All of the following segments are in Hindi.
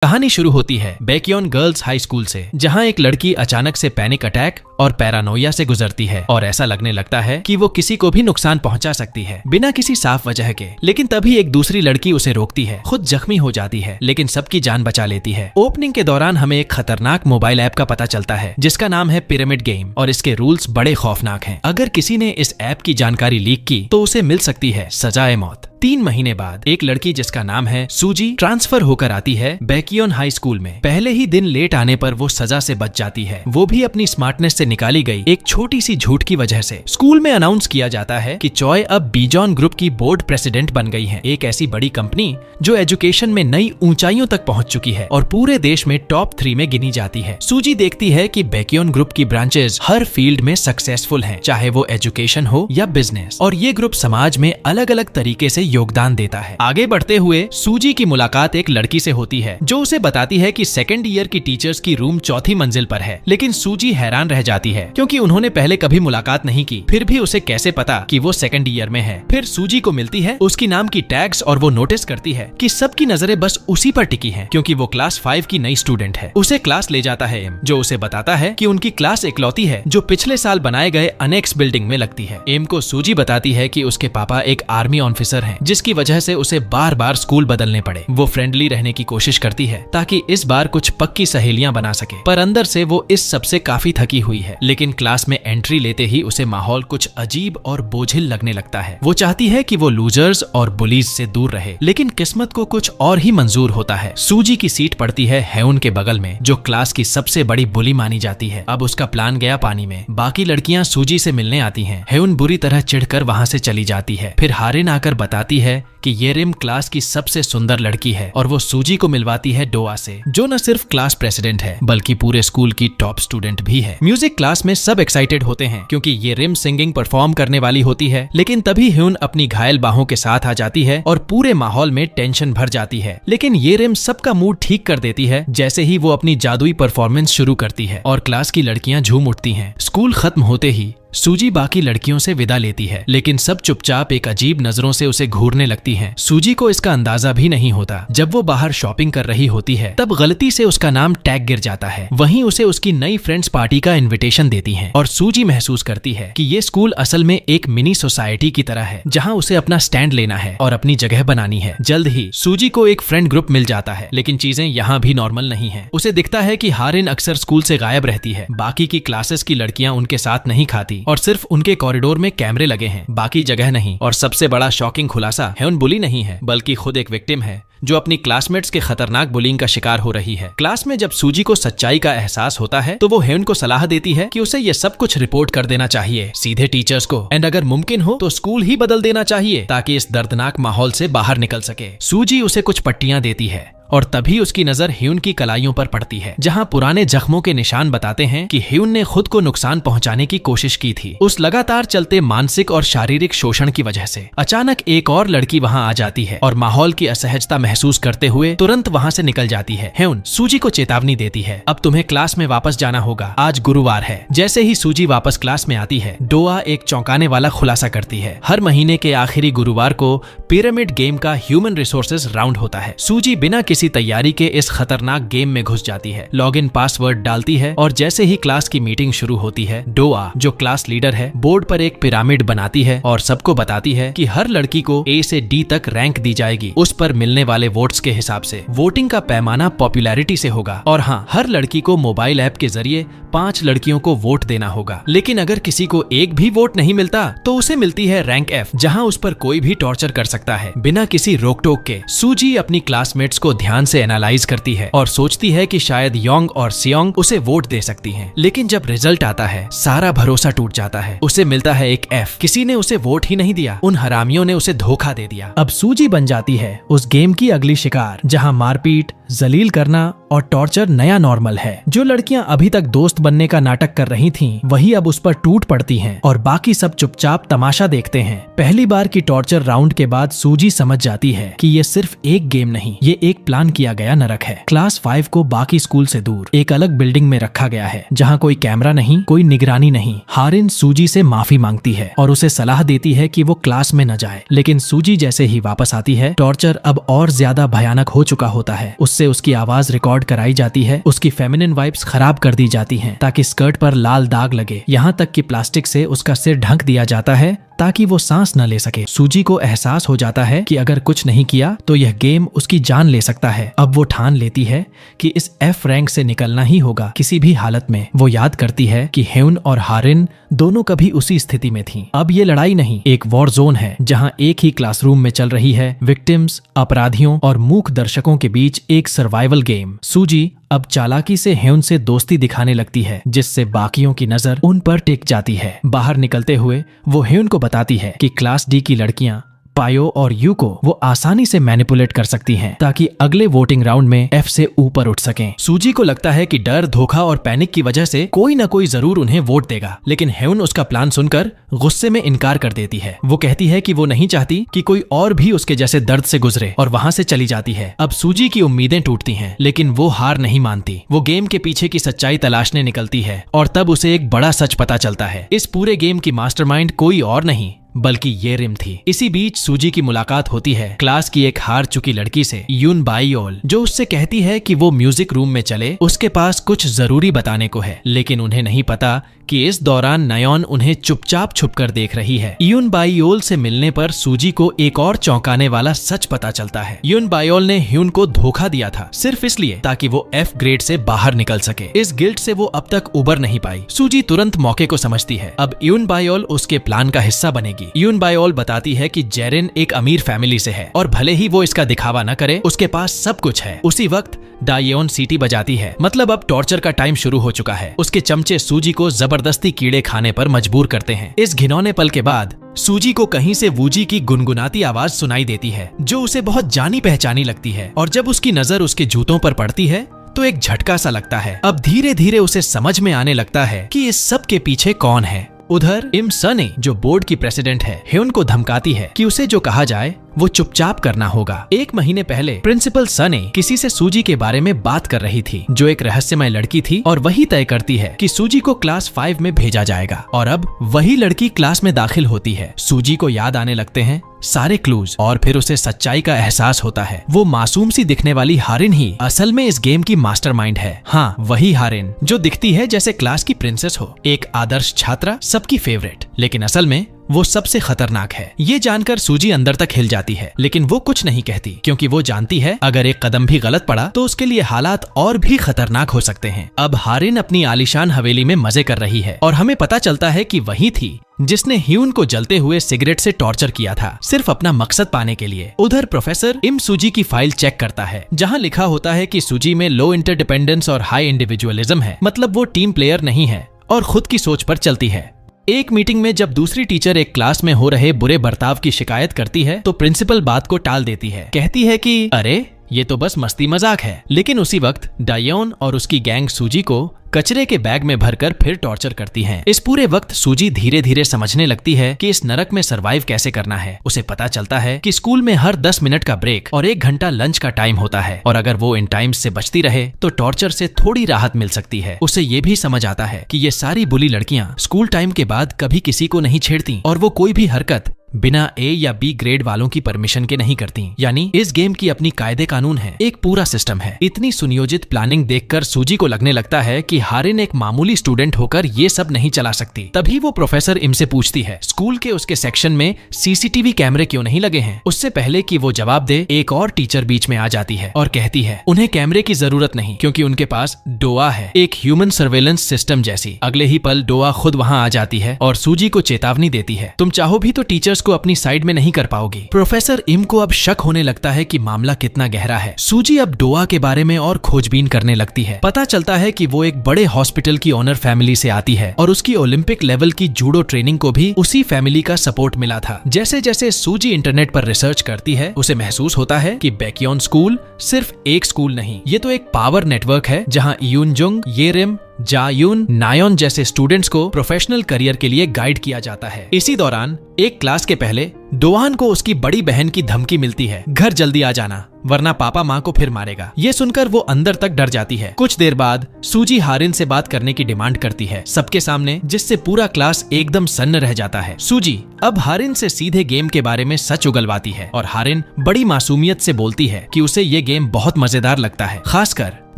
कहानी शुरू होती है बैक्योन गर्ल्स हाई स्कूल से, जहां एक लड़की अचानक से पैनिक अटैक और पैरानोइया से गुजरती है और ऐसा लगने लगता है कि वो किसी को भी नुकसान पहुंचा सकती है बिना किसी साफ वजह के। लेकिन तभी एक दूसरी लड़की उसे रोकती है, खुद जख्मी हो जाती है लेकिन सबकी जान बचा लेती है। ओपनिंग के दौरान हमें एक खतरनाक मोबाइल ऐप का पता चलता है जिसका नाम है पिरामिड गेम और इसके रूल्स बड़े खौफनाक हैं। अगर किसी ने इस ऐप की जानकारी लीक की तो उसे मिल सकती है सजाए मौत। 3 महीने बाद एक लड़की जिसका नाम है सूजी ट्रांसफर होकर आती है बैक्योन हाई स्कूल में। पहले ही दिन लेट आने पर वो सजा से बच जाती है, वो भी अपनी स्मार्टनेस से निकाली गई एक छोटी सी झूठ की वजह से। स्कूल में अनाउंस किया जाता है कि चॉय अब बीजॉन ग्रुप की बोर्ड प्रेसिडेंट बन गई है, एक ऐसी बड़ी कंपनी जो एजुकेशन में नई ऊंचाइयों तक पहुंच चुकी है और पूरे देश में टॉप 3 में गिनी जाती है। सूजी देखती है कि बैक्योन ग्रुप की ब्रांचेस हर फील्ड में सक्सेसफुल हैं, चाहे वो एजुकेशन हो या बिजनेस, और ये ग्रुप समाज में अलग अलग तरीके से योगदान देता है। आगे बढ़ते हुए सूजी की मुलाकात एक लड़की से होती है जो उसे बताती है कि सेकंड ईयर की टीचर्स की रूम 4थी मंजिल पर है। लेकिन सूजी हैरान रह जाती है क्योंकि उन्होंने पहले कभी मुलाकात नहीं की, फिर भी उसे कैसे पता कि वो सेकंड ईयर में है। फिर सूजी को मिलती है उसकी नाम की टैग्स और वो नोटिस करती है कि सबकी नजरें बस उसी पर टिकी हैं क्योंकि वो क्लास 5 की नई स्टूडेंट है। उसे क्लास ले जाता है एम, जो उसे बताता है कि उनकी क्लास इकलौती है जो पिछले साल बनाए गए अनेक्स बिल्डिंग में लगती है। एम को सूजी बताती है कि उसके पापा एक आर्मी ऑफिसर हैं जिसकी वजह से उसे बार बार स्कूल बदलने पड़े। वो फ्रेंडली रहने की कोशिश करती है ताकि इस बार कुछ पक्की सहेलियां बना सके, पर अंदर से वो इस सब से काफी थकी हुई है। लेकिन क्लास में एंट्री लेते ही उसे माहौल कुछ अजीब और बोझिल लगने लगता है। वो चाहती है कि वो लूजर्स और बुलीज से दूर रहे, लेकिन किस्मत को कुछ और ही मंजूर होता है। सूजी की सीट पड़ती है हेउन के बगल में, जो क्लास की सबसे बड़ी बुली मानी जाती है। अब उसका प्लान गया पानी में। बाकी लड़कियां सूजी से मिलने आती हैं। हेउन बुरी तरह चिढ़कर वहां से चली जाती है। फिर हारिन आकर बताती है कि ये रिम क्लास की सबसे सुंदर लड़की है और वो सूजी को मिलवाती है डोआ से, जो न सिर्फ क्लास प्रेसिडेंट है बल्कि पूरे स्कूल की टॉप स्टूडेंट भी है। म्यूजिक क्लास में सब एक्साइटेड होते हैं क्योंकि ये रिम सिंगिंग परफॉर्म करने वाली होती है, लेकिन तभी ह्यून अपनी घायल बाहों के साथ आ जाती है और पूरे माहौल में टेंशन भर जाती है। लेकिन ये रिम सबका मूड ठीक कर देती है जैसे ही वो अपनी जादुई परफॉर्मेंस शुरू करती है और क्लास की लड़कियां झूम उठती हैं। स्कूल खत्म होते ही सूजी बाकी लड़कियों से विदा लेती है, लेकिन सब चुपचाप एक अजीब नजरों से उसे घूरने लगती हैं। सूजी को इसका अंदाजा भी नहीं होता। जब वो बाहर शॉपिंग कर रही होती है तब गलती से उसका नाम टैग गिर जाता है। वहीं उसे उसकी नई फ्रेंड्स पार्टी का इनविटेशन देती हैं और सूजी महसूस करती है कि ये स्कूल असल में एक मिनी सोसाइटी की तरह है जहां उसे अपना स्टैंड लेना है और अपनी जगह बनानी है। जल्द ही सूजी को एक फ्रेंड ग्रुप मिल जाता है, लेकिन चीजें यहाँ भी नॉर्मल नहीं है। उसे दिखता है कि हारिन अक्सर स्कूल से गायब रहती है। बाकी की क्लासेस की लड़कियां उनके साथ नहीं खाती और सिर्फ उनके कॉरिडोर में कैमरे लगे हैं, बाकी जगह नहीं। और सबसे बड़ा शॉकिंग खुलासा, हेउन बुली नहीं है बल्कि खुद एक विक्टिम है जो अपनी क्लासमेट्स के खतरनाक बुलिंग का शिकार हो रही है। क्लास में जब सूजी को सच्चाई का एहसास होता है तो वो हेउन को सलाह देती है कि उसे ये सब कुछ रिपोर्ट कर देना चाहिए सीधे टीचर्स को, एंड अगर मुमकिन हो तो स्कूल ही बदल देना चाहिए ताकि इस दर्दनाक माहौल से बाहर निकल सके। सूजी उसे कुछ पट्टियां देती है और तभी उसकी नजर ह्यून की कलाइयों पर पड़ती है, जहां पुराने जख्मों के निशान बताते हैं कि ह्यून ने खुद को नुकसान पहुंचाने की कोशिश की थी उस लगातार चलते मानसिक और शारीरिक शोषण की वजह से। अचानक एक और लड़की वहां आ जाती है और माहौल की असहजता महसूस करते हुए तुरंत वहां से निकल जाती है। ह्यून सूजी को चेतावनी देती है, अब तुम्हें क्लास में वापस जाना होगा, आज गुरुवार है। जैसे ही सूजी वापस क्लास में आती है, डोआ एक चौंकाने वाला खुलासा करती है। हर महीने के आखिरी गुरुवार को पिरामिड गेम का ह्यूमन रिसोर्सेज राउंड होता है। सूजी बिना किसी तैयारी के इस खतरनाक गेम में घुस जाती है, लॉगिन पासवर्ड डालती है और जैसे ही क्लास की मीटिंग शुरू होती है, डोआ जो क्लास लीडर है बोर्ड पर एक पिरामिड बनाती है और सबको बताती है कि हर लड़की को A से D तक रैंक दी जाएगी उस पर मिलने वाले वोट्स के हिसाब से। वोटिंग का पैमाना पॉपुलैरिटी से होगा और हाँ, हर लड़की को मोबाइल ऐप के जरिए 5 लड़कियों को वोट देना होगा। लेकिन अगर किसी को एक भी वोट नहीं मिलता तो उसे मिलती है रैंक F, जहाँ उस पर कोई भी टॉर्चर कर सकता है बिना किसी रोक टोक के। सूजी अपनी क्लासमेट्स को ध्यान से एनालाइज करती है और सोचती है कि शायद योंग और सियोंग उसे वोट दे सकती हैं। लेकिन जब रिजल्ट आता है सारा भरोसा टूट जाता है। उसे मिलता है एक F। किसी ने उसे वोट ही नहीं दिया, उन हरामियों ने उसे धोखा दे दिया। अब सूजी बन जाती है उस गेम की अगली शिकार, जहां मारपीट, जलील करना और टॉर्चर नया नॉर्मल है। जो लड़कियां अभी तक दोस्त बनने का नाटक कर रही थीं, वही अब उस पर टूट पड़ती हैं और बाकी सब चुपचाप तमाशा देखते हैं। पहली बार की टॉर्चर राउंड के बाद सूजी समझ जाती है कि ये सिर्फ एक गेम नहीं, ये एक प्लान किया गया नरक है। क्लास 5 को बाकी स्कूल से दूर एक अलग बिल्डिंग में रखा गया है, जहाँ कोई कैमरा नहीं, कोई निगरानी नहीं। हारिन सूजी से माफी मांगती है और उसे सलाह देती है कि वो क्लास में न जाए, लेकिन सूजी जैसे ही वापस आती है, टॉर्चर अब और ज्यादा भयानक हो चुका होता है। उससे उससे उसकी आवाज रिकॉर्ड कराई जाती है, उसकी फेमिनिन वाइब्स खराब कर दी जाती हैं ताकि स्कर्ट पर लाल दाग लगे, यहाँ तक कि प्लास्टिक से उसका सिर ढक दिया जाता है ताकि वो सांस न ले सके। सूजी को एहसास हो जाता है कि अगर कुछ नहीं किया तो यह गेम उसकी जान ले सकता है। अब वो ठान लेती है कि इस एफ रैंक से निकलना ही होगा किसी भी हालत में। वो याद करती है कि ह्यून और हारिन दोनों कभी उसी स्थिति में थीं। अब ये लड़ाई नहीं, एक वॉर जोन है जहाँ एक ही क्लासरूम में चल रही है विक्टिम्स, अपराधियों और मूक दर्शकों के बीच एक सर्वाइवल गेम। सूजी अब चालाकी से ह्यून से दोस्ती दिखाने लगती है, जिससे बाकियों की नजर उन पर टिक जाती है। बाहर निकलते हुए वो ह्यून को बताती है कि क्लास डी की लड़कियां पायो और यू को वो आसानी से मैनिपुलेट कर सकती हैं ताकि अगले वोटिंग राउंड में एफ से ऊपर उठ सकें। सूजी को लगता है कि डर, धोखा और पैनिक की वजह से कोई न कोई जरूर उन्हें वोट देगा, लेकिन ह्यून उसका प्लान सुनकर गुस्से में इनकार कर देती है। वो कहती है कि वो नहीं चाहती कि कोई और भी उसके जैसे दर्द से गुजरे और वहाँ से चली जाती है। अब सूजी की उम्मीदें टूटती हैं, लेकिन वो हार नहीं मानती। वो गेम के पीछे की सच्चाई तलाशने निकलती है और तब उसे एक बड़ा सच पता चलता है। इस पूरे गेम की मास्टरमाइंड कोई और नहीं बल्कि ये रिम थी। इसी बीच सूजी की मुलाकात होती है क्लास की एक हार चुकी लड़की से, यून बाईओल, जो उससे कहती है कि वो म्यूजिक रूम में चले, उसके पास कुछ जरूरी बताने को है। लेकिन उन्हें नहीं पता कि इस दौरान नयोन उन्हें चुपचाप छुपकर देख रही है। यून बाईओल से मिलने पर सूजी को एक और चौंकाने वाला सच पता चलता है। यून बाईओल ने ह्यून को धोखा दिया था सिर्फ इसलिए ताकि वो एफ ग्रेड से बाहर निकल सके। इस गिल्ट से वो अब तक उबर नहीं पाई। सूजी तुरंत मौके को समझती है। अब यून बाईओल उसके प्लान का हिस्सा बनेगी। यून बाईओल बताती है कि जेरिन एक अमीर फैमिली से है और भले ही वो इसका दिखावा न करे, उसके पास सब कुछ है। उसी वक्त डायोन सीटी बजाती है, मतलब अब टॉर्चर का टाइम शुरू हो चुका है। उसके चमचे सूजी को जबरदस्ती कीड़े खाने पर मजबूर करते हैं। इस घिनौने पल के बाद सूजी को कहीं से वूजी की गुनगुनाती आवाज सुनाई देती है, जो उसे बहुत जानी पहचानी लगती है। और जब उसकी नजर उसके जूतों पर पड़ती है तो एक झटका सा लगता है। अब धीरे धीरे उसे समझ में आने लगता है कि इस सब के पीछे कौन है। उधर इम सने, जो बोर्ड की प्रेसिडेंट है, ह्यून को धमकाती है कि उसे जो कहा जाए वो चुपचाप करना होगा। एक महीने पहले प्रिंसिपल सने किसी से सूजी के बारे में बात कर रही थी, जो एक रहस्यमय लड़की थी, और वही तय करती है कि सूजी को क्लास 5 में भेजा जाएगा। और अब वही लड़की क्लास में दाखिल होती है। सूजी को याद आने लगते हैं सारे क्लूज और फिर उसे सच्चाई का एहसास होता है। वो मासूम सी दिखने वाली हारिन ही असल में इस गेम की मास्टरमाइंड है। हाँ, वही हारिन जो दिखती है जैसे क्लास की प्रिंसेस हो, एक आदर्श छात्रा, सबकी फेवरेट, लेकिन असल में वो सबसे खतरनाक है। ये जानकर सूजी अंदर तक हिल जाती है, लेकिन वो कुछ नहीं कहती क्योंकि वो जानती है अगर एक कदम भी गलत पड़ा तो उसके लिए हालात और भी खतरनाक हो सकते हैं। अब हारिन अपनी आलीशान हवेली में मजे कर रही है और हमें पता चलता है कि वही थी जिसने ह्यून को जलते हुए सिगरेट से टॉर्चर किया था, सिर्फ अपना मकसद पाने के लिए। उधर प्रोफेसर इम सूजी की फाइल चेक करता है, जहां लिखा होता है कि सूजी में लो इंटरडिपेंडेंस और हाई इंडिविजुअलिज्म है, मतलब वो टीम प्लेयर नहीं है और खुद की सोच पर चलती है। एक मीटिंग में जब दूसरी टीचर एक क्लास में हो रहे बुरे बर्ताव की शिकायत करती है तो प्रिंसिपल बात को टाल देती है, कहती है कि अरे ये तो बस मस्ती मजाक है। लेकिन उसी वक्त डायोन और उसकी गैंग सूजी को कचरे के बैग में भरकर फिर टॉर्चर करती हैं। इस पूरे वक्त सूजी धीरे धीरे समझने लगती है कि इस नरक में सरवाइव कैसे करना है। उसे पता चलता है कि स्कूल में हर 10 मिनट का ब्रेक और 1 घंटा लंच का टाइम होता है, और अगर वो इन टाइम्स से बचती रहे तो टॉर्चर से थोड़ी राहत मिल सकती है। उसे ये भी समझ आता है कि ये सारी बुली लड़कियां स्कूल टाइम के बाद कभी किसी को नहीं छेड़ती और वो कोई भी हरकत बिना ए या बी ग्रेड वालों की परमिशन के नहीं करती। यानी इस गेम की अपनी कायदे कानून है, एक पूरा सिस्टम है। इतनी सुनियोजित प्लानिंग देखकर सूजी को लगने लगता है कि हारिन एक मामूली स्टूडेंट होकर ये सब नहीं चला सकती। तभी वो प्रोफेसर इम से पूछती है स्कूल के उसके सेक्शन में सीसीटीवी कैमरे क्यों नहीं लगे हैं। उससे पहले कि वो जवाब दे, एक और टीचर बीच में आ जाती है और कहती है उन्हें कैमरे की जरूरत नहीं क्योंकि उनके पास डोआ है, एक ह्यूमन सर्वेलेंस सिस्टम जैसी। अगले ही पल डोआ खुद वहाँ आ जाती है और सूजी को चेतावनी देती है, तुम चाहो भी तो टीचर्स को अपनी साइड में नहीं कर पाओगी। प्रोफेसर इम को अब शक होने लगता है कि मामला कितना गहरा है। सूजी अब डोआ के बारे में और खोजबीन करने लगती है। पता चलता है कि वो एक बड़े हॉस्पिटल की ओनर फैमिली से आती है और उसकी ओलंपिक लेवल की जूडो ट्रेनिंग को भी उसी फैमिली का सपोर्ट मिला था। जैसे जैसे सूजी इंटरनेट पर रिसर्च करती है, उसे महसूस होता है कि बैक्योन स्कूल सिर्फ एक स्कूल नहीं, ये तो एक पावर नेटवर्क है जहाँ यूनजुंग, येरिम, जायून, नायोन जैसे स्टूडेंट्स को प्रोफेशनल करियर के लिए गाइड किया जाता है। इसी दौरान एक क्लास के पहले डोआन को उसकी बड़ी बहन की धमकी मिलती है, घर जल्दी आ जाना वरना पापा माँ को फिर मारेगा। ये सुनकर वो अंदर तक डर जाती है। कुछ देर बाद सूजी हारिन से बात करने की डिमांड करती है सबके सामने, जिससे पूरा क्लास एकदम सन्न रह जाता है। सूजी अब हारिन से सीधे गेम के बारे में सच उगलवाती है और हारिन बड़ी मासूमियत से बोलती है कि उसे ये गेम बहुत मजेदार लगता है, खासकर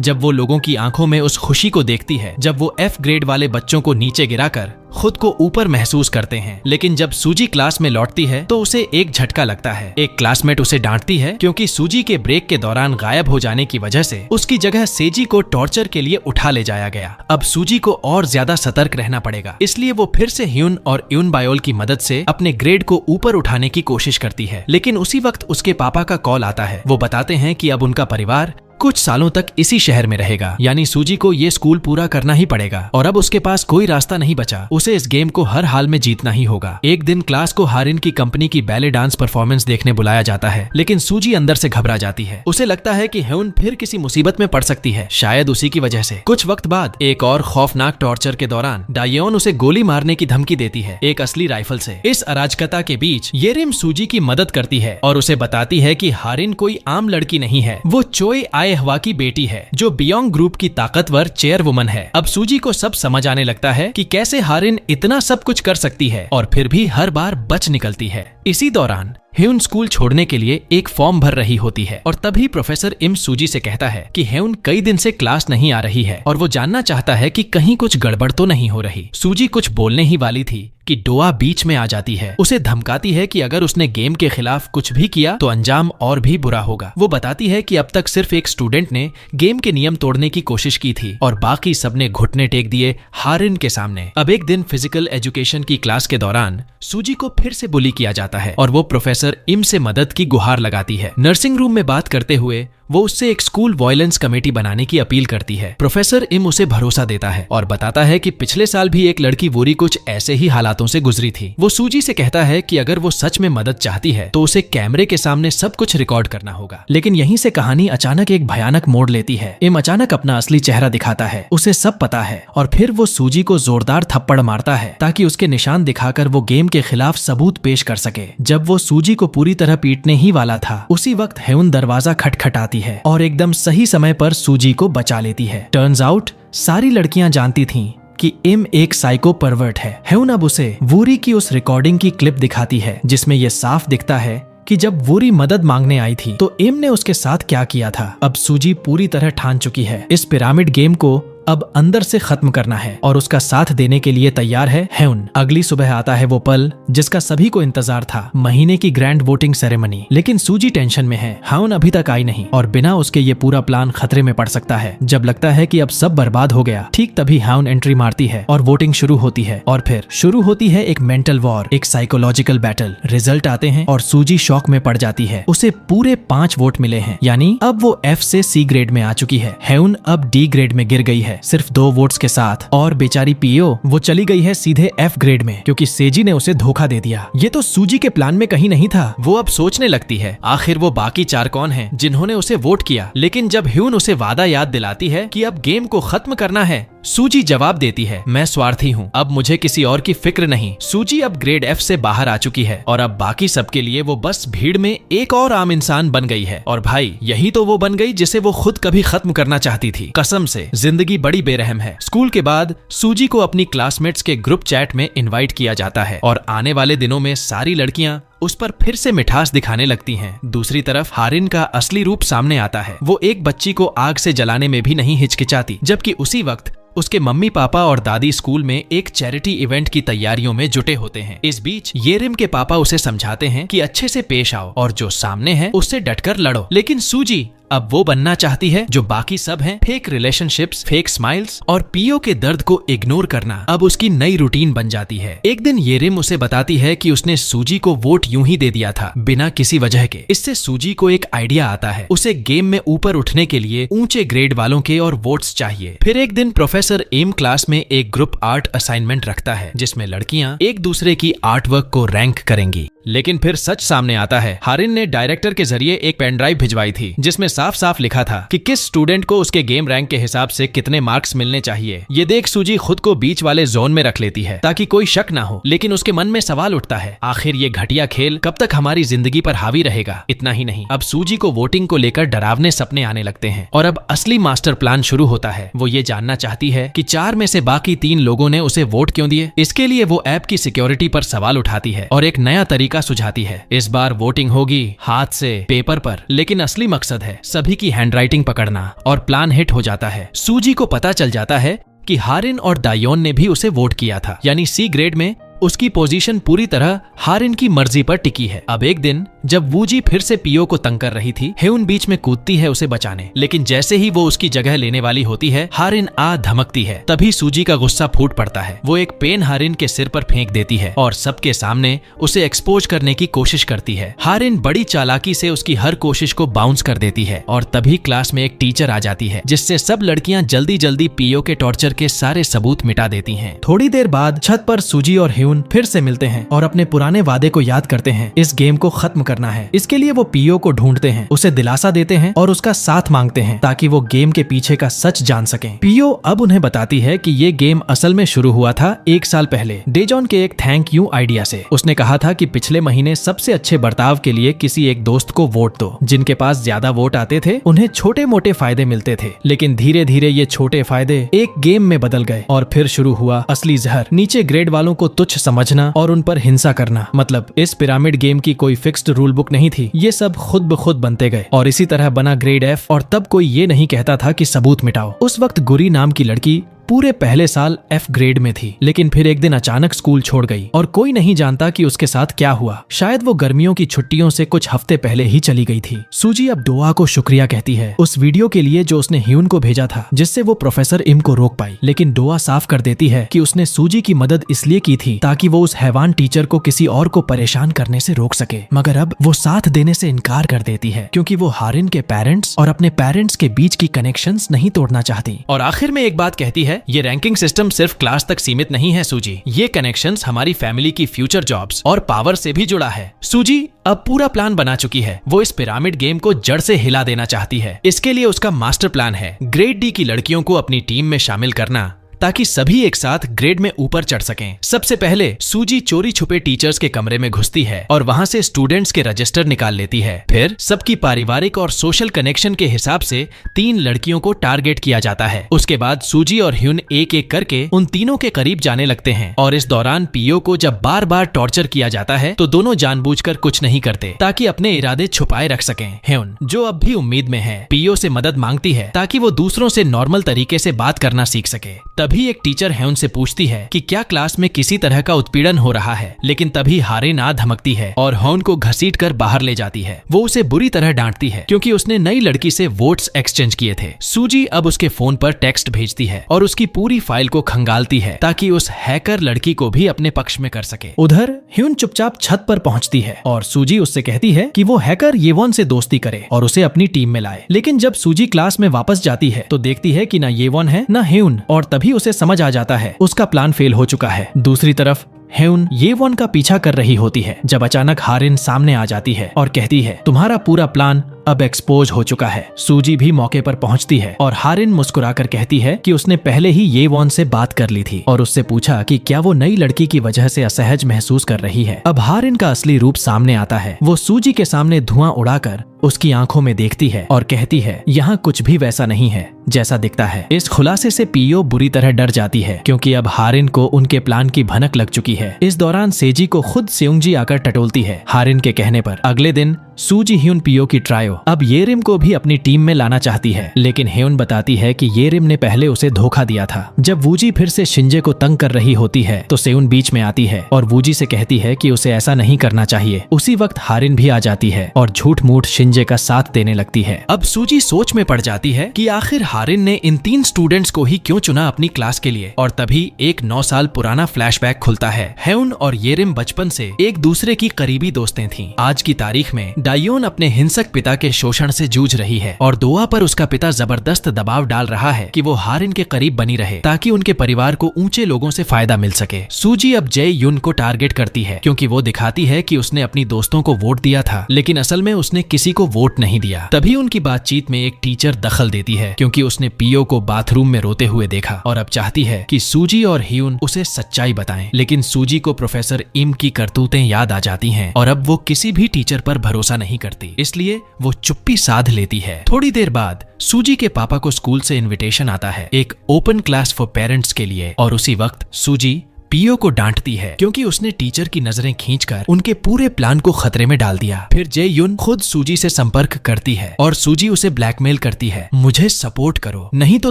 जब वो लोगों की आंखों में उस खुशी को देखती है जब वो F ग्रेड वाले बच्चों को नीचे गिराकर खुद को ऊपर महसूस करते हैं। लेकिन जब सूजी क्लास में लौटती है तो उसे एक झटका लगता है। एक क्लासमेट उसे डांटती है क्योंकि सूजी के ब्रेक के दौरान गायब हो जाने की वजह से उसकी जगह सेजी को टॉर्चर के लिए उठा ले जाया गया। अब सूजी को और ज्यादा सतर्क रहना पड़ेगा, इसलिए वो फिर से ह्यून और यून बायोल की मदद से अपने ग्रेड को ऊपर उठाने की कोशिश करती है। लेकिन उसी वक्त उसके पापा का कॉल आता है। वो बताते हैं कि अब उनका परिवार कुछ सालों तक इसी शहर में रहेगा, यानी सूजी को ये स्कूल पूरा करना ही पड़ेगा और अब उसके पास कोई रास्ता नहीं बचा। उसे इस गेम को हर हाल में जीतना ही होगा। एक दिन क्लास को हारिन की कंपनी की बैले डांस परफॉर्मेंस देखने बुलाया जाता है, लेकिन सूजी अंदर से घबरा जाती है। उसे लगता है कि ह्यून फिर किसी मुसीबत में पड़ सकती है, शायद उसी की वजह से। कुछ वक्त बाद एक और खौफनाक टॉर्चर के दौरान डायोन उसे गोली मारने की धमकी देती है, एक असली राइफल से। इस अराजकता के बीच येरिम सूजी की मदद करती है और उसे बताती है कि हारिन कोई आम लड़की नहीं है, वो चोई आए हवा की बेटी है जो बियोंग ग्रुप की ताकतवर चेयरवुमन है। अब सूजी को सब समझ आने लगता है कि कैसे हारिन इतना सब कुछ कर सकती है और फिर भी हर बार बच निकलती है। इसी दौरान ह्यून स्कूल छोड़ने के लिए एक फॉर्म भर रही होती है और तभी प्रोफेसर इम सूजी से कहता है कि ह्यून कई दिन से क्लास नहीं आ रही है और वो जानना चाहता है कि कहीं कुछ गड़बड़ तो नहीं हो रही। सूजी कुछ बोलने ही वाली थी कि डोआ बीच में आ जाती है, उसे धमकाती है कि अगर उसने गेम के खिलाफ कुछ भी किया तो अंजाम और भी बुरा होगा। वो बताती है कि अब तक सिर्फ एक स्टूडेंट ने गेम के नियम तोड़ने की कोशिश की थी और बाकी सबने घुटने टेक दिए हारिन के सामने। अब एक दिन फिजिकल एजुकेशन की क्लास के दौरान सूजी को फिर से बुली किया जाता है और वो प्रोफेसर इम से मदद की गुहार लगाती है। नर्सिंग रूम में बात करते हुए वो उससे एक स्कूल वायलेंस कमेटी बनाने की अपील करती है। प्रोफेसर इम उसे भरोसा देता है और बताता है कि पिछले साल भी एक लड़की वोरी कुछ ऐसे ही हालातों से गुजरी थी। वो सूजी से कहता है कि अगर वो सच में मदद चाहती है तो उसे कैमरे के सामने सब कुछ रिकॉर्ड करना होगा। लेकिन यहीं से कहानी अचानक एक भयानक मोड़ लेती है। इम अचानक अपना असली चेहरा दिखाता है, उसे सब पता है और फिर वो सूजी को जोरदार थप्पड़ मारता है ताकि उसके निशान दिखाकर वो गेम के खिलाफ सबूत पेश कर सके। जब वो सूजी को पूरी तरह पीटने ही वाला था, उसी वक्त ह्यून दरवाजा खटखटाती है और एकदम सही समय पर सूजी को बचा लेती है। टर्न्स आउट सारी लड़कियां जानती थीं कि इम एक साइको परवर्ट है। ह्यून अब उसे वूरी की उस रिकॉर्डिंग की क्लिप दिखाती है जिसमें यह साफ दिखता है कि जब वूरी मदद मांगने आई थी तो इम ने उसके साथ क्या किया था। अब सूजी पूरी तरह ठान चुकी है, इस पिरामिड गेम को अब अंदर से खत्म करना है और उसका साथ देने के लिए तैयार है ह्यून। अगली सुबह आता है वो पल जिसका सभी को इंतजार था, महीने की ग्रैंड वोटिंग सेरेमनी। लेकिन सूजी टेंशन में है, ह्यून अभी तक आई नहीं और बिना उसके ये पूरा प्लान खतरे में पड़ सकता है। जब लगता है कि अब सब बर्बाद हो गया, ठीक तभी ह्यून एंट्री मारती है और वोटिंग शुरू होती है और फिर शुरू होती है एक मेंटल वॉर, एक साइकोलॉजिकल बैटल। रिजल्ट आते हैं और सूजी शॉक में पड़ जाती है। उसे पूरे 5 वोट मिले हैं, यानी अब वो F से C ग्रेड में आ चुकी है। ह्यून अब D ग्रेड में गिर गई है सिर्फ 2 वोट्स के साथ और बेचारी पीओ वो चली गई है सीधे F ग्रेड में क्योंकि सेजी ने उसे धोखा दे दिया। ये तो सूजी के प्लान में कहीं नहीं था। वो अब सोचने लगती है आखिर वो बाकी 4 कौन हैं जिन्होंने उसे वोट किया। लेकिन जब ह्यून उसे वादा याद दिलाती है कि अब गेम को खत्म करना है, सूजी जवाब देती है मैं स्वार्थी हूँ, अब मुझे किसी और की फिक्र नहीं। सूजी अब ग्रेड F से बाहर आ चुकी है और अब बाकी सबके लिए वो बस भीड़ में एक और आम इंसान बन गई है। और भाई यही तो वो बन गई जिसे वो खुद कभी खत्म करना चाहती थी। कसम से जिंदगी बड़ी बेरहम है। स्कूल के बाद सूजी को अपनी क्लासमेट्स के ग्रुप चैट में इनवाइट किया जाता है और आने वाले दिनों में सारी लड़कियां उस पर फिर से मिठास दिखाने लगती हैं। दूसरी तरफ हारिन का असली रूप सामने आता है। वो एक बच्ची को आग से जलाने में भी नहीं हिचकिचाती, जबकि उसी वक्त उसके मम्मी पापा और दादी स्कूल में एक चैरिटी इवेंट की तैयारियों में जुटे होते हैं। इस बीच येरिम के पापा उसे समझाते हैं कि अच्छे से पेश आओ और जो सामने है उससे डटकर लड़ो। लेकिन सूजी अब वो बनना चाहती है जो बाकी सब हैं, फेक रिलेशनशिप्स, फेक स्माइल्स और पीओ के दर्द को इग्नोर करना अब उसकी नई रूटीन बन जाती है। एक दिन येरिम उसे बताती है कि उसने सूजी को वोट यूं ही दे दिया था बिना किसी वजह के। इससे सूजी को एक आइडिया आता है, उसे गेम में ऊपर उठने के लिए ऊंचे ग्रेड वालों के और वोट्स चाहिए। फिर एक दिन प्रोफेसर एम क्लास में एक ग्रुप आर्ट असाइनमेंट रखता है जिसमें लड़कियां एक दूसरे की आर्ट वर्क को रैंक करेंगी। लेकिन फिर सच सामने आता है। हारिन ने डायरेक्टर के जरिए एक पेन ड्राइव भिजवाई थी जिसमें साफ साफ लिखा था कि किस स्टूडेंट को उसके गेम रैंक के हिसाब से कितने मार्क्स मिलने चाहिए। ये देख सूजी खुद को बीच वाले जोन में रख लेती है ताकि कोई शक ना हो, लेकिन उसके मन में सवाल उठता है, आखिर ये घटिया खेल कब तक हमारी जिंदगी पर हावी रहेगा। इतना ही नहीं, अब सूजी को वोटिंग को लेकर डरावने सपने आने लगते हैं और अब असली मास्टर प्लान शुरू होता है। वो ये जानना चाहती है कि 4 में से बाकी 3 लोगों ने उसे वोट क्यों दिए। इसके लिए वो ऐप की सिक्योरिटी पर सवाल उठाती है और एक नया तरीका सुझाती है। इस बार वोटिंग होगी हाथ से, पेपर पर, लेकिन असली मकसद है सभी की हैंडराइटिंग पकड़ना और प्लान हिट हो जाता है। सूजी को पता चल जाता है कि हारिन और दायोन ने भी उसे वोट किया था, यानी सी ग्रेड में उसकी पोजीशन पूरी तरह हारिन की मर्जी पर टिकी है। अब एक दिन जब वूजी फिर से पियो को तंग कर रही थी, हेउन बीच में कूदती है उसे बचाने, लेकिन जैसे ही वो उसकी जगह लेने वाली होती है, हारिन आ धमकती है। तभी सूजी का गुस्सा फूट पड़ता है। वो एक पेन हारिन के सिर पर फेंक देती है और सबके सामने उसे एक्सपोज करने की कोशिश करती है। हारिन बड़ी चालाकी से उसकी हर कोशिश को बाउंस कर देती है और तभी क्लास में एक टीचर आ जाती है जिससे सब लड़कियां जल्दी जल्दी पियो के टॉर्चर के सारे सबूत मिटा देती हैं। थोड़ी देर बाद छत पर सूजी और हेउन फिर से मिलते हैं और अपने पुराने वादे को याद करते हैं। इस गेम को खत्म करना है। इसके लिए वो पियो को ढूंढते हैं, उसे दिलासा देते हैं और उसका साथ मांगते हैं ताकि वो गेम के पीछे का सच जान सकें। पियो अब उन्हें बताती है कि ये गेम असल में शुरू हुआ था 1 साल पहले डेजॉन के एक थैंक यू आइडिया से। उसने कहा था कि पिछले महीने सबसे अच्छे बर्ताव के लिए किसी एक दोस्त को वोट दो। जिनके पास ज्यादा वोट आते थे उन्हें छोटे मोटे फायदे मिलते थे, लेकिन धीरे धीरे ये छोटे फायदे एक गेम में बदल गए और फिर शुरू हुआ असली जहर। नीचे ग्रेड वालों को तुच्छ समझना और उन पर हिंसा करना। मतलब इस पिरामिड गेम की कोई फिक्स्ड रूल बुक नहीं थी, ये सब खुद ब खुद बनते गए और इसी तरह बना ग्रेड F। और तब कोई ये नहीं कहता था कि सबूत मिटाओ। उस वक्त गुरी नाम की लड़की पूरे पहले साल F ग्रेड में थी, लेकिन फिर एक दिन अचानक स्कूल छोड़ गई और कोई नहीं जानता कि उसके साथ क्या हुआ। शायद वो गर्मियों की छुट्टियों से कुछ हफ्ते पहले ही चली गई थी। सूजी अब डोआ को शुक्रिया कहती है उस वीडियो के लिए जो उसने ह्यून को भेजा था, जिससे वो प्रोफेसर इम को रोक पाई। लेकिन डोआ साफ कर देती है कि उसने सूजी की मदद इसलिए की थी ताकि वो उस हैवान टीचर को किसी और को परेशान करने से रोक सके। मगर अब वो साथ देने से इनकार कर देती है क्योंकि वो हारिन के पेरेंट्स और अपने पेरेंट्स के बीच की कनेक्शंस नहीं तोड़ना चाहती। और आखिर में एक बात कहती है, ये रैंकिंग सिस्टम सिर्फ क्लास तक सीमित नहीं है सूजी, ये कनेक्शंस हमारी फैमिली की फ्यूचर जॉब्स और पावर से भी जुड़ा है। सूजी अब पूरा प्लान बना चुकी है। वो इस पिरामिड गेम को जड़ से हिला देना चाहती है। इसके लिए उसका मास्टर प्लान है ग्रेड डी की लड़कियों को अपनी टीम में शामिल करना ताकि सभी एक साथ ग्रेड में ऊपर चढ़ सकें। सबसे पहले सूजी चोरी छुपे टीचर्स के कमरे में घुसती है और वहां से स्टूडेंट्स के रजिस्टर निकाल लेती है। फिर सबकी पारिवारिक और सोशल कनेक्शन के हिसाब से 3 लड़कियों को टारगेट किया जाता है। उसके बाद सूजी और ह्यून एक एक करके उन तीनों के करीब जाने लगते हैं और इस दौरान पियो को जब बार बार टॉर्चर किया जाता है तो दोनों जानबूझकर कुछ नहीं करते ताकि अपने इरादे छुपाए रख सकें। ह्यून, जो अब भी उम्मीद में है, पियो से मदद मांगती है ताकि वो दूसरों से नॉर्मल तरीके से बात करना सीख सके। तभी एक टीचर ह्यून से पूछती है कि क्या क्लास में किसी तरह का उत्पीड़न हो रहा है, लेकिन तभी हारिन आ धमकती है और ह्यून को घसीट कर बाहर ले जाती है। वो उसे बुरी तरह डांटती है क्योंकि उसने नई लड़की से वोट्स एक्सचेंज किए थे। सूजी अब उसके फोन पर टेक्स्ट भेजती है और उसकी पूरी फाइल को खंगालती है ताकि उस हैकर लड़की को भी अपने पक्ष में कर सके। उधर ह्यून चुपचाप छत पर पहुंचती है और सूजी उससे कहती है कि वो हैकर येवॉन से दोस्ती करे और उसे अपनी टीम में लाए। लेकिन जब सूजी क्लास में वापस जाती है तो देखती है कि ना येवॉन है ना ह्यून और तभी उसे समझ आ जाता है उसका प्लान फेल हो चुका है। दूसरी तरफ ह्यून येवॉन का पीछा कर रही होती है जब अचानक हारिन सामने आ जाती है और कहती है तुम्हारा पूरा प्लान अब एक्सपोज हो चुका है। सूजी भी मौके पर पहुंचती है और हारिन मुस्कुराकर कहती है कि उसने पहले ही येवॉन से बात कर ली थी और उससे पूछा कि क्या वो नई लड़की की वजह से असहज महसूस कर रही है। अब हारिन का असली रूप सामने आता है। वो सूजी के सामने धुआं उड़ाकर उसकी आंखों में देखती है और कहती है यहाँ कुछ भी वैसा नहीं है जैसा दिखता है। इस खुलासे से पियो बुरी तरह डर जाती है क्योंकि अब हारिन को उनके प्लान की भनक लग चुकी है। इस दौरान सेजी को खुद सेउंगजी आकर टटोलती है हारिन के कहने पर। अगले दिन सूजी ह्यून पियो की ट्रायो अब येरिम को भी अपनी टीम में लाना चाहती है, लेकिन ह्यून बताती है कि येरिम ने पहले उसे धोखा दिया था। जब वूजी फिर से शिंजे को तंग कर रही होती है तो सेउन बीच में आती है और वूजी से कहती है कि उसे ऐसा नहीं करना चाहिए। उसी वक्त हारिन भी आ जाती है और झूठ मूठ शिंजे का साथ देने लगती है। अब सूजी सोच में पड़ जाती है कि आखिर हारिन ने इन 3 स्टूडेंट्स को ही क्यों चुना अपनी क्लास के लिए। और तभी एक 9 साल पुराना फ्लैशबैक खुलता है। ह्यून और येरिम बचपन से एक दूसरे की करीबी दोस्तें थीं। आज की तारीख में डायोन अपने हिंसक पिता के शोषण से जूझ रही है और दोआ पर उसका पिता जबरदस्त दबाव डाल रहा है कि वो हारिन के करीब बनी रहे ताकि उनके परिवार को ऊंचे लोगों से फायदा मिल सके। सूजी अब जे युन को टारगेट करती है क्योंकि वो दिखाती है कि उसने अपनी दोस्तों को वोट दिया था, लेकिन असल में उसने किसी को वोट नहीं दिया। तभी उनकी बातचीत में एक टीचर दखल देती है क्योंकि उसने पियो को बाथरूम में रोते हुए देखा और अब चाहती है कि सूजी और ह्यून उसे सच्चाई बताएं। लेकिन सूजी को प्रोफेसर इम की करतूतें याद आ जाती हैं और अब वो किसी भी टीचर पर भरोसा नहीं करती, इसलिए वो चुप्पी साध लेती है। थोड़ी देर बाद सूजी के पापा को स्कूल से इनविटेशन आता है एक ओपन क्लास फॉर पेरेंट्स के लिए और उसी वक्त सूजी पियो को डांटती है क्योंकि उसने टीचर की नजरें खींचकर उनके पूरे प्लान को खतरे में डाल दिया। फिर जे युन खुद सूजी से संपर्क करती है और सूजी उसे ब्लैकमेल करती है, मुझे सपोर्ट करो नहीं तो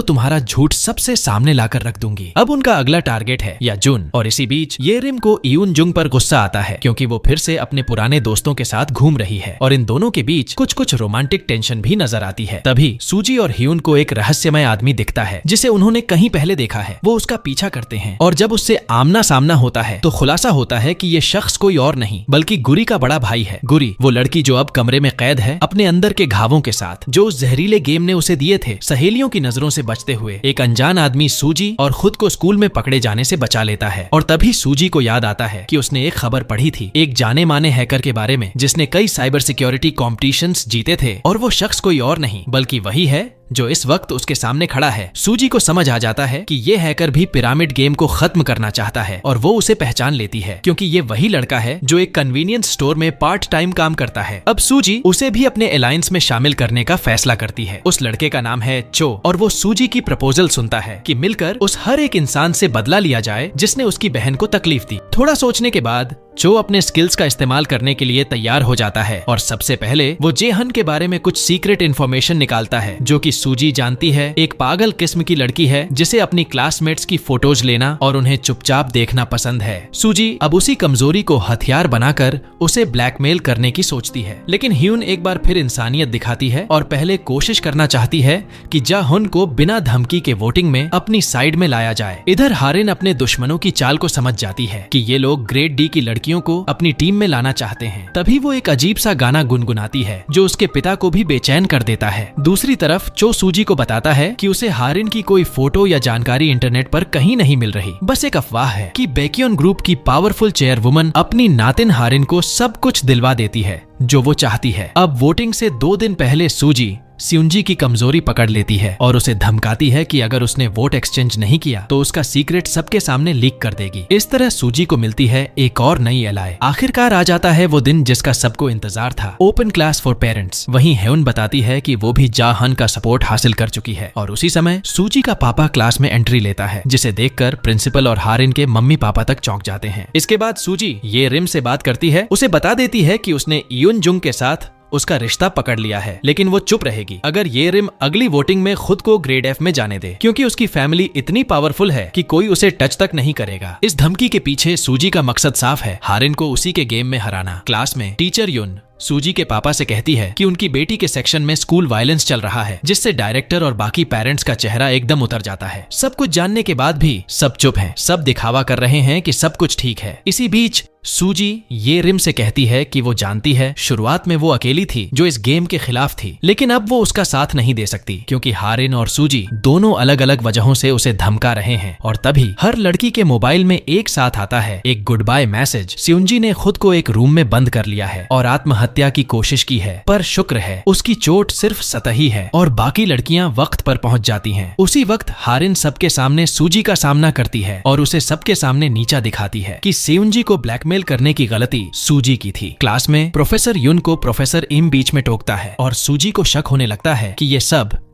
तुम्हारा झूठ सबसे सामने लाकर रख दूंगी। अब उनका अगला टारगेट है या जुन और इसी बीच ये रिम को इयुन जुंग पर गुस्सा आता है क्योंकि वो फिर से अपने पुराने दोस्तों के साथ घूम रही है और इन दोनों के बीच कुछ कुछ रोमांटिक टेंशन भी नजर आती है। तभी सूजी और ह्यून को एक रहस्यमय आदमी दिखता है जिसे उन्होंने कहीं पहले देखा है। वो उसका पीछा करते हैं और जब उससे सामना होता है तो खुलासा होता है कि ये शख्स कोई और नहीं बल्कि गुरी का बड़ा भाई है। गुरी वो लड़की जो अब कमरे में कैद है अपने अंदर के घावों के साथ, जो उस जहरीले गेम ने उसे दिए थे। सहेलियों की नजरों से बचते हुए एक अनजान आदमी सूजी और खुद को स्कूल में पकड़े जाने से बचा लेता है और तभी सूजी को याद आता है कि उसने एक खबर पढ़ी थी एक जाने माने हैकर के बारे में जिसने कई साइबर सिक्योरिटी कॉम्पिटिशंस जीते थे और वो शख्स कोई और नहीं बल्कि वही है जो इस वक्त उसके सामने खड़ा है। सूजी को समझ आ जाता है कि ये हैकर भी पिरामिड गेम को खत्म करना चाहता है और वो उसे पहचान लेती है क्योंकि ये वही लड़का है जो एक कन्वीनियंस स्टोर में पार्ट टाइम काम करता है। अब सूजी उसे भी अपने अलायंस में शामिल करने का फैसला करती है। उस लड़के का नाम है चो और वो सूजी की प्रपोजल सुनता है कि मिलकर उस हर एक इंसान से बदला लिया जाए जिसने उसकी बहन को तकलीफ दी। थोड़ा सोचने के बाद चो अपने स्किल्स का इस्तेमाल करने के लिए तैयार हो जाता है और सबसे पहले वो जेहन के बारे में कुछ सीक्रेट इन्फॉर्मेशन निकालता है जो कि सूजी जानती है एक पागल किस्म की लड़की है जिसे अपनी क्लासमेट्स की फोटोज लेना और उन्हें चुपचाप देखना पसंद है। सूजी अब उसी कमजोरी को हथियार बनाकर उसे ब्लैकमेल करने की सोचती है, लेकिन ह्यून एक बार फिर इंसानियत दिखाती है और पहले कोशिश करना चाहती है कि जा-हुन को बिना धमकी के वोटिंग में अपनी साइड में लाया जाए। इधर हारिन अपने दुश्मनों की चाल को समझ जाती है कि ये लोग ग्रेड डी की लड़कियों को अपनी टीम में लाना चाहते हैं। तभी वो एक अजीब सा गाना गुनगुनाती है जो उसके पिता को भी बेचैन कर देता है। दूसरी तरफ चो सूजी को बताता है कि उसे हारिन की कोई फोटो या जानकारी इंटरनेट पर कहीं नहीं मिल रही, बस एक अफवाह है कि बैकियोन ग्रुप की पावरफुल चेयरवुमन अपनी नातिन हारिन को सब कुछ दिलवा देती है जो वो चाहती है। अब वोटिंग से 2 दिन पहले सूजी स्यूंजी की कमजोरी पकड़ लेती है और उसे धमकाती है कि अगर उसने वोट एक्सचेंज नहीं किया तो उसका सीक्रेट सबके सामने लीक कर देगी। इस तरह सूजी को मिलती है एक और नई एलाय। आखिरकार आ जाता है वो दिन जिसका सबको इंतजार था, ओपन क्लास फॉर पेरेंट्स। वहीं ह्यून बताती है कि वो भी जा-हन का सपोर्ट हासिल कर चुकी है और उसी समय सूजी का पापा क्लास में एंट्री लेता है जिसे देखकर प्रिंसिपल और हारिन के मम्मी पापा तक चौंक जाते हैं। इसके बाद सूजी ये रिम से बात करती है, उसे बता देती है कि उसने इयुन जुंग के साथ उसका रिश्ता पकड़ लिया है, लेकिन वो चुप रहेगी अगर ये रिम अगली वोटिंग में खुद को ग्रेड एफ में जाने दे क्योंकि उसकी फैमिली इतनी पावरफुल है कि कोई उसे टच तक नहीं करेगा। इस धमकी के पीछे सूजी का मकसद साफ है, हारिन को उसी के गेम में हराना। क्लास में टीचर युन सूजी के पापा से कहती है कि उनकी बेटी के सेक्शन में स्कूल वायलेंस चल रहा है जिससे डायरेक्टर और बाकी पेरेंट्स का चेहरा एकदम उतर जाता है। सब कुछ जानने के बाद भी सब चुप हैं, सब दिखावा कर रहे हैं कि सब कुछ ठीक है। इसी बीच सूजी ये रिम से कहती है कि वो जानती है शुरुआत में वो अकेली थी जो इस गेम के खिलाफ थी, लेकिन अब वो उसका साथ नहीं दे सकती क्योंकि हारिन और सूजी दोनों अलग अलग वजहों से उसे धमका रहे हैं। और तभी हर लड़की के मोबाइल में एक साथ आता है एक गुड बाय मैसेज। स्यूंजी ने खुद को एक रूम में बंद कर लिया है और आत्महत्या की कोशिश की है, पर शुक्र है उसकी चोट सिर्फ सतही है और बाकी लड़कियां वक्त पर पहुंच जाती हैं। उसी वक्त हारिन सबके सामने सूजी का सामना करती है और उसे सबके सामने नीचा दिखाती है कि स्यूंजी को ब्लैकमेल करने की गलती सूजी की थी। क्लास में प्रोफेसर युन को प्रोफेसर इम बीच में टोकता है और सूजी को शक होने लगता है कि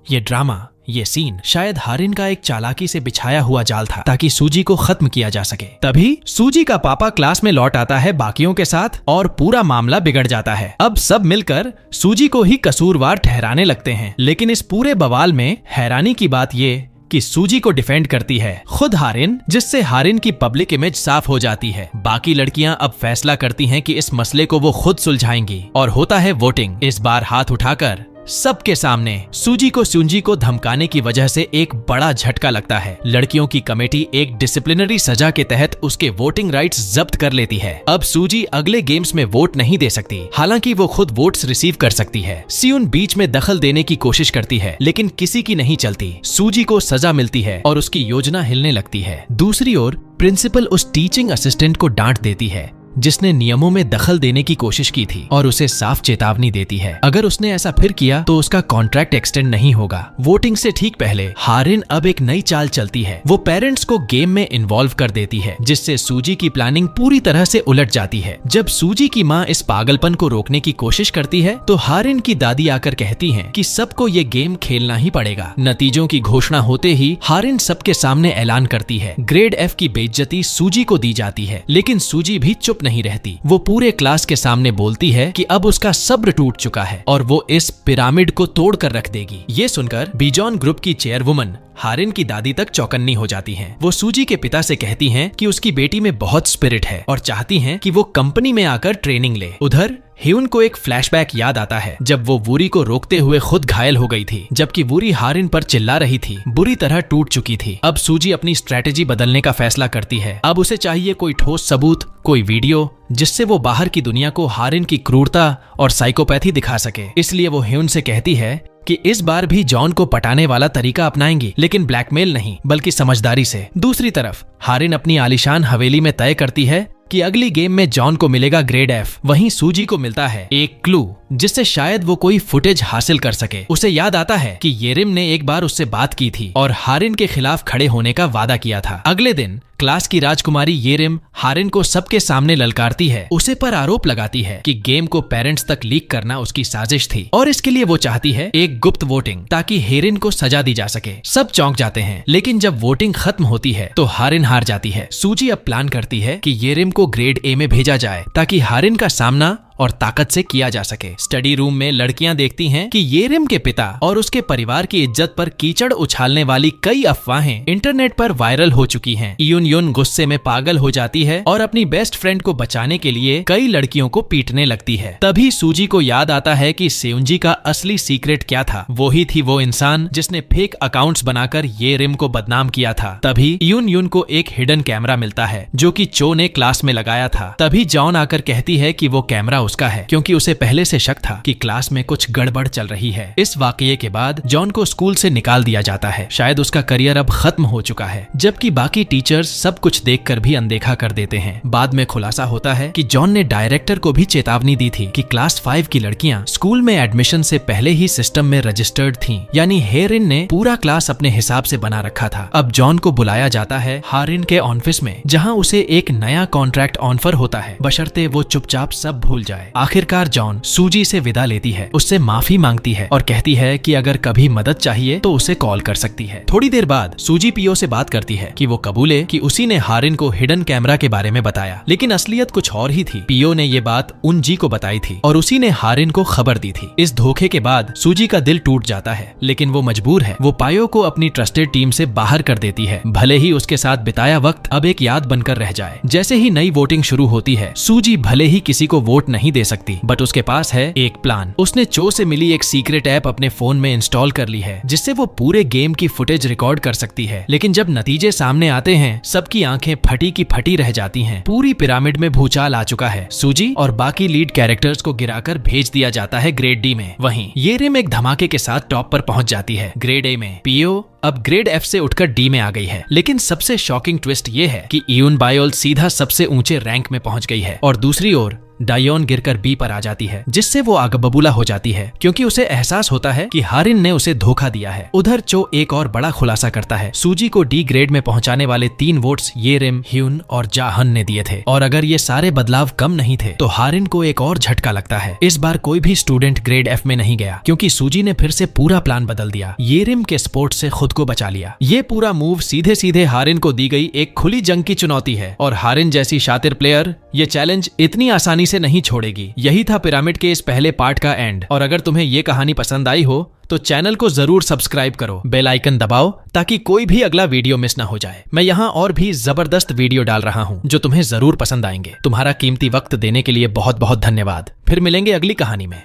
ये ड्रामा, ये सीन शायद हारिन का एक चालाकी से बिछाया हुआ जाल था ताकि सूजी को खत्म किया जा सके। तभी सूजी का पापा क्लास में लौट आता है बाकियों के साथ और पूरा मामला बिगड़ जाता है। अब सब मिलकर सूजी को ही कसूरवार ठहराने लगते हैं, लेकिन इस पूरे बवाल में हैरानी की बात ये कि सूजी को डिफेंड करती है खुद हारिन, जिससे हारिन की पब्लिक इमेज साफ हो जाती है। बाकी लड़कियां अब फैसला करती हैं कि इस मसले को वो खुद सुलझाएंगी और होता है वोटिंग। इस बार हाथ उठाकर सबके सामने सूजी को सुंजी को धमकाने की वजह से एक बड़ा झटका लगता है। लड़कियों की कमेटी एक डिसिप्लिनरी सजा के तहत उसके वोटिंग राइट्स जब्त कर लेती है। अब सूजी अगले गेम्स में वोट नहीं दे सकती, हालांकि वो खुद वोट्स रिसीव कर सकती है। सियुन बीच में दखल देने की कोशिश करती है, लेकिन किसी की नहीं चलती। सूजी को सजा मिलती है और उसकी योजना हिलने लगती है। दूसरी ओर प्रिंसिपल उस टीचिंग असिस्टेंट को डांट देती है जिसने नियमों में दखल देने की कोशिश की थी और उसे साफ चेतावनी देती है, अगर उसने ऐसा फिर किया तो उसका कॉन्ट्रैक्ट एक्सटेंड नहीं होगा। वोटिंग से ठीक पहले हारिन अब एक नई चाल चलती है। वो पेरेंट्स को गेम में इन्वॉल्व कर देती है, जिससे सूजी की प्लानिंग पूरी तरह से उलट जाती है। जब सूजी की माँ इस पागलपन को रोकने की कोशिश करती है तो हारिन की दादी आकर कहती है कि सबको ये गेम खेलना ही पड़ेगा। नतीजों की घोषणा होते ही हारिन सबके सामने ऐलान करती है। ग्रेड एफ की बेइज्जती सूजी को दी जाती है, लेकिन सूजी भी चुप नहीं रहती। वो पूरे क्लास के सामने बोलती है कि अब उसका सब्र टूट चुका है और वो इस पिरामिड को तोड़ कर रख देगी। ये सुनकर बीजॉन ग्रुप की चेयरवुमन हारिन की दादी तक चौकन्नी हो जाती हैं। वो सूजी के पिता से कहती हैं कि उसकी बेटी में बहुत स्पिरिट है और चाहती हैं कि वो कंपनी में आकर ट्रेनिंग ले। उधर ह्यून को एक फ्लैशबैक याद आता है जब वो वूरी को रोकते हुए खुद घायल हो गई थी, जबकि वूरी हारिन पर चिल्ला रही थी, बुरी तरह टूट चुकी थी। अब सूजी अपनी स्ट्रेटेजी बदलने का फैसला करती है। अब उसे चाहिए कोई ठोस सबूत, कोई वीडियो जिससे वो बाहर की दुनिया को हारिन की क्रूरता और साइकोपैथी दिखा सके। इसलिए वो ह्यून से कहती है कि इस बार भी जॉन को पटाने वाला तरीका अपनाएंगी, लेकिन ब्लैकमेल नहीं बल्कि समझदारी से। दूसरी तरफ हारिन अपनी आलीशान हवेली में तय करती है कि अगली गेम में जॉन को मिलेगा ग्रेड एफ। वहीं सूजी को मिलता है एक क्लू जिससे शायद वो कोई फुटेज हासिल कर सके। उसे याद आता है कि येरिम ने एक बार उससे बात की थी और हारिन के खिलाफ खड़े होने का वादा किया था। अगले दिन क्लास की राजकुमारी येरिम हारिन को सबके सामने ललकारती है। उसे पर आरोप लगाती है कि गेम को पेरेंट्स तक लीक करना उसकी साजिश थी और इसके लिए वो चाहती है एक गुप्त वोटिंग ताकि हेरिन को सजा दी जा सके। सब चौंक जाते हैं, लेकिन जब वोटिंग खत्म होती है तो हारिन हार जाती है। सूजी अब प्लान करती है कि येरिम को ग्रेड ए में भेजा जाए ताकि हारिन का सामना और ताकत से किया जा सके। स्टडी रूम में लड़कियां देखती हैं कि येरिम के पिता और उसके परिवार की इज्जत पर कीचड़ उछालने वाली कई अफवाहें इंटरनेट पर वायरल हो चुकी हैं। यून यून गुस्से में पागल हो जाती है और अपनी बेस्ट फ्रेंड को बचाने के लिए कई लड़कियों को पीटने लगती है। तभी सूजी को याद आता है कि सेउंजी का असली सीक्रेट क्या था। वही थी वो इंसान जिसने फेक अकाउंट्स बनाकर येरिम को बदनाम किया था। तभी यून यून को एक हिडन कैमरा मिलता है जो कि चो ने क्लास में लगाया था। तभी जॉन आकर कहती है कि वो कैमरा उसका है, क्योंकि उसे पहले से शक था कि क्लास में कुछ गड़बड़ चल रही है। इस वाकये के बाद जॉन को स्कूल से निकाल दिया जाता है। शायद उसका करियर अब खत्म हो चुका है, जबकि बाकी टीचर्स सब कुछ देखकर भी अनदेखा कर देते हैं। बाद में खुलासा होता है कि जॉन ने डायरेक्टर को भी चेतावनी दी थी कि क्लास 5 की लड़कियां स्कूल में एडमिशन से पहले ही सिस्टम में रजिस्टर्ड थीं, यानी हेरिन ने पूरा क्लास अपने हिसाब से बना रखा था। अब जॉन को बुलाया जाता है हारिन के ऑफिस में, जहाँ उसे एक नया कॉन्ट्रैक्ट ऑफर होता है, बशर्ते वो चुपचाप सब भूल जाए। आखिरकार जॉन सूजी से विदा लेती है, उससे माफी मांगती है और कहती है कि अगर कभी मदद चाहिए तो उसे कॉल कर सकती है। थोड़ी देर बाद सूजी पीओ से बात करती है कि वो कबूले कि उसी ने हारिन को हिडन कैमरा के बारे में बताया, लेकिन असलियत कुछ और ही थी। पीओ ने ये बात उन जी को बताई थी और उसी ने हारिन को खबर दी थी। इस धोखे के बाद सूजी का दिल टूट जाता है, लेकिन वो मजबूर है। वो पायो को अपनी ट्रस्टेड टीम से बाहर कर देती है, भले ही उसके साथ बिताया वक्त अब एक याद बनकर रह जाए। जैसे ही नई वोटिंग शुरू होती है, सूजी भले ही किसी को वोट नहीं दे सकती, बट उसके पास है एक प्लान। उसने चो से मिली एक सीक्रेट ऐप अपने फोन में इंस्टॉल कर ली है, जिससे वो पूरे गेम की फुटेज रिकॉर्ड कर सकती है। लेकिन जब नतीजे सामने आते हैं, सबकी आंखें फटी की फटी रह जाती हैं। पूरी पिरामिड में भूचाल आ चुका है। सूजी और बाकी लीड कैरेक्टर्स को गिराकर भेज दिया जाता है ग्रेड डी में। वहीं येरिम एक धमाके के साथ टॉप पर पहुंच जाती है। ग्रेड ए में पीओ अब ग्रेड एफ से उठकर डी में आ गई है। लेकिन सबसे शॉकिंग ट्विस्ट ये है कि इयुन बायोल सीधा सबसे ऊंचे रैंक में पहुंच गई है और दूसरी ओर डायोन गिरकर बी पर आ जाती है, जिससे वो आग बबूला हो जाती है क्योंकि उसे एहसास होता है कि हारिन ने उसे धोखा दिया है। उधर चो एक और बड़ा खुलासा करता है। सूजी को डी ग्रेड में पहुंचाने वाले 3 वोट्स येरिम, ह्यून और जाहन ने दिए थे, और अगर ये सारे बदलाव कम नहीं थे तो हारिन को एक और झटका लगता है। इस बार कोई भी स्टूडेंट ग्रेड एफ में नहीं गया क्योंकि सूजी ने फिर से पूरा प्लान बदल दिया। येरिम के स्पोर्ट से खुद को बचा लिया। ये पूरा मूव सीधे सीधे हारिन को दी गई एक खुली जंग की चुनौती है और हारिन जैसी शातिर प्लेयर ये चैलेंज इतनी आसानी से नहीं छोड़ेगी। यही था पिरामिड के इस पहले पार्ट का एंड। और अगर तुम्हें ये कहानी पसंद आई हो तो चैनल को जरूर सब्सक्राइब करो, बेल आइकन दबाओ ताकि कोई भी अगला वीडियो मिस ना हो जाए। मैं यहाँ और भी जबरदस्त वीडियो डाल रहा हूँ जो तुम्हें जरूर पसंद आएंगे। तुम्हारा कीमती वक्त देने के लिए बहुत बहुत धन्यवाद। फिर मिलेंगे अगली कहानी में।